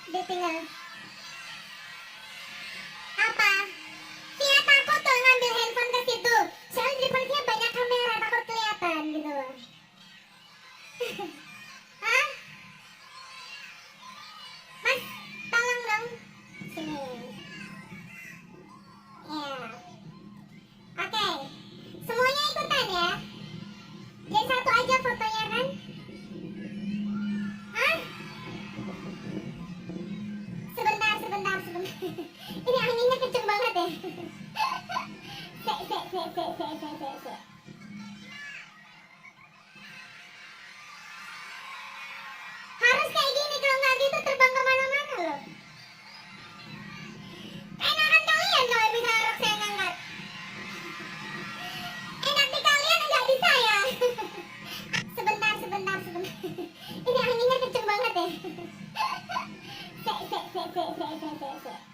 ditinggal. Apa? Dia takut tuh ngambil handphone ke situ. Soalnya di depannya banyak kamera, takut kelihatan gitu loh. Hah? Mas, tolong dong. Sini. Ya. Oke. Semuanya ikutan ya. Jadi satu aja fotonya kan? Hah? Sebentar. Ini anginnya kenceng banget ya. Sek. Harus kayak gini, kalau nggak gitu terbang kemana-mana loh. Enakan kalian kalau bisa rok saya ngangkat. Enak di kalian, nggak di saya. Sebentar. Ini anginnya kenceng banget ya. Sek.